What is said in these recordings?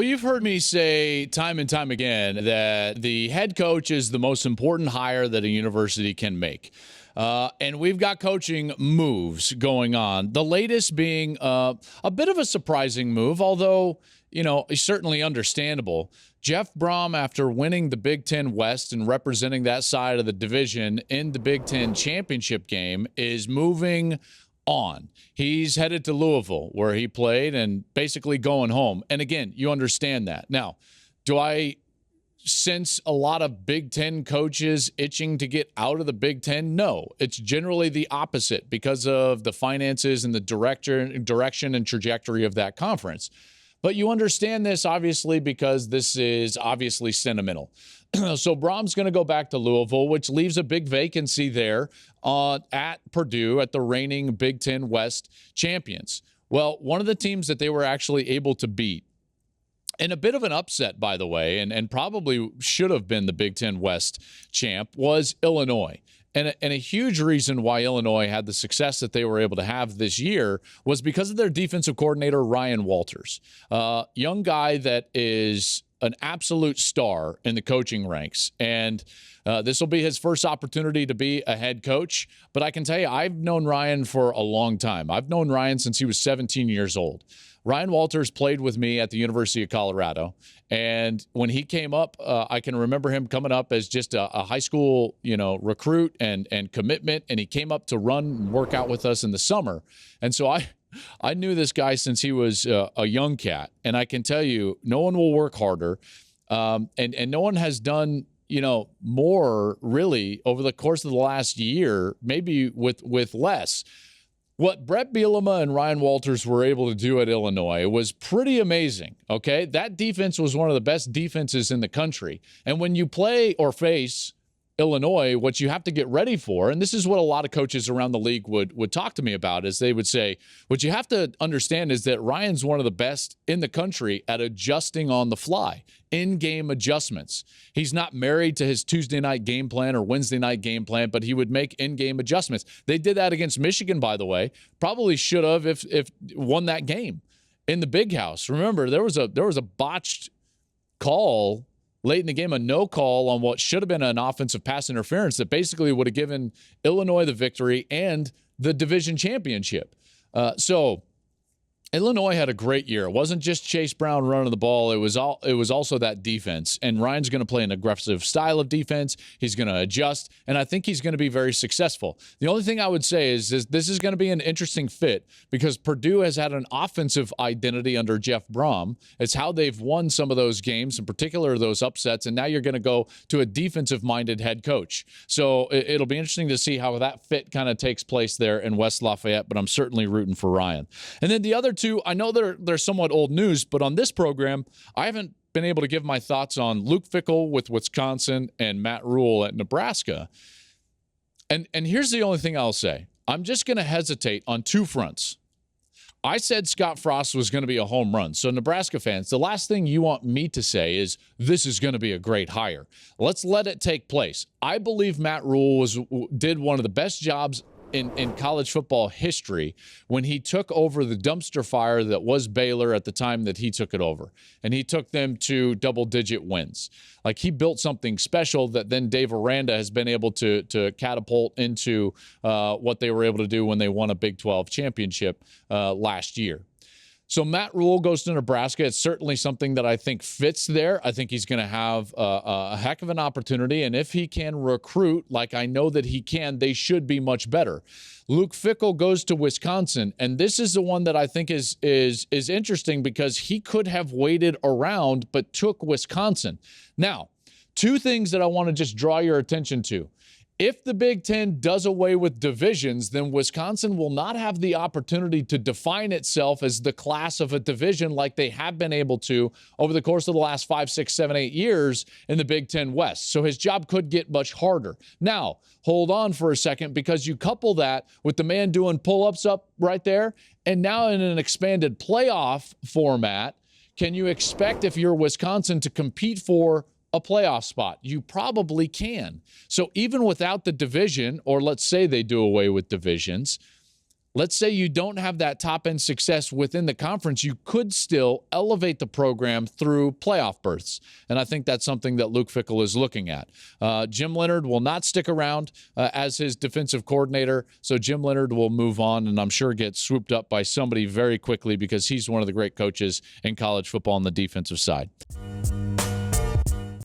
Well, you've heard me say time and time again that the head coach is the most important hire that a university can make. And we've got coaching moves going on. The latest being a bit of a surprising move, although, certainly understandable. Jeff Brohm, after winning the Big Ten West and representing that side of the division in the Big Ten championship game, is moving on. He's headed to Louisville, where he played, and basically going home. And again, you understand that. Now, do I sense a lot of Big Ten coaches itching to get out of the Big Ten? No, it's generally the opposite because of the finances and the direction and trajectory of that conference. But you understand this, obviously, because this is obviously sentimental. So Brohm's going to go back to Louisville, which leaves a big vacancy there at Purdue, at the reigning Big Ten West champions. Well, one of the teams that they were actually able to beat, and a bit of an upset, by the way, and probably should have been the Big Ten West champ, was Illinois. And a huge reason why Illinois had the success that they were able to have this year was because of their defensive coordinator, Ryan Walters. Young guy that is an absolute star in the coaching ranks. And this will be his first opportunity to be a head coach. But I can tell you, I've known Ryan for a long time. I've known Ryan since he was 17 years old. Ryan Walters played with me at the University of Colorado. And when he came up, I can remember him coming up as just a high school, recruit and commitment. And he came up to run and work out with us in the summer. And so I knew this guy since he was a young cat. And I can tell you, no one will work harder. And no one has done, more really over the course of the last year, maybe with less. What Brett Bielema and Ryan Walters were able to do at Illinois was pretty amazing, okay? That defense was one of the best defenses in the country. And when you play or face Illinois, what you have to get ready for, and this is what a lot of coaches around the league would talk to me about, is they would say, what you have to understand is that Ryan's one of the best in the country at adjusting on the fly, in-game adjustments. He's not married to his Tuesday night game plan or Wednesday night game plan, but he would make in-game adjustments. They did that against Michigan, by the way. Probably should have if won that game in the Big House. Remember, there was a botched call late in the game, a no call on what should have been an offensive pass interference that basically would have given Illinois the victory and the division championship. So Illinois had a great year. It wasn't just Chase Brown running the ball. It was also that defense. And Ryan's going to play an aggressive style of defense. He's going to adjust, and I think he's going to be very successful. The only thing I would say is this is going to be an interesting fit because Purdue has had an offensive identity under Jeff Brohm. It's how they've won some of those games, in particular those upsets, and now you're going to go to a defensive-minded head coach. So it'll be interesting to see how that fit kind of takes place there in West Lafayette, but I'm certainly rooting for Ryan. And then the other two, I know they're somewhat old news, but on this program, I haven't been able to give my thoughts on Luke Fickell with Wisconsin and Matt Rhule at Nebraska. And here's the only thing I'll say. I'm just going to hesitate on two fronts. I said Scott Frost was going to be a home run. So Nebraska fans, the last thing you want me to say is this is going to be a great hire. Let's let it take place. I believe Matt Rhule did one of the best jobs in college football history when he took over the dumpster fire that was Baylor at the time that he took it over. And he took them to double-digit wins. Like, he built something special that then Dave Aranda has been able to catapult into what they were able to do when they won a Big 12 championship last year. So Matt Rhule goes to Nebraska. It's certainly something that I think fits there. I think he's going to have a heck of an opportunity. And if he can recruit, like I know that he can, they should be much better. Luke Fickell goes to Wisconsin. And this is the one that I think is interesting because he could have waited around but took Wisconsin. Now, two things that I want to just draw your attention to. If the Big Ten does away with divisions, then Wisconsin will not have the opportunity to define itself as the class of a division like they have been able to over the course of the last 5, 6, 7, 8 years in the Big Ten West. So his job could get much harder. Now, hold on for a second, because you couple that with the man doing pull-ups up right there, and now in an expanded playoff format, can you expect, if you're Wisconsin, to compete for a playoff spot? You probably can. So even without the division, or let's say they do away with divisions, let's say you don't have that top-end success within the conference, you could still elevate the program through playoff berths. And I think that's something that Luke Fickell is looking at. Jim Leonhard will not stick around as his defensive coordinator, so Jim Leonhard will move on and I'm sure get swooped up by somebody very quickly because he's one of the great coaches in college football on the defensive side.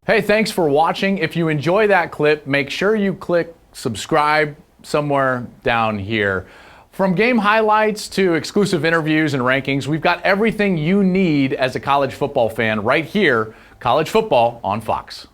Hey, thanks for watching. If you enjoy that clip, make sure you click subscribe somewhere down here. From game highlights to exclusive interviews and rankings, we've got everything you need as a college football fan right here, College Football on Fox.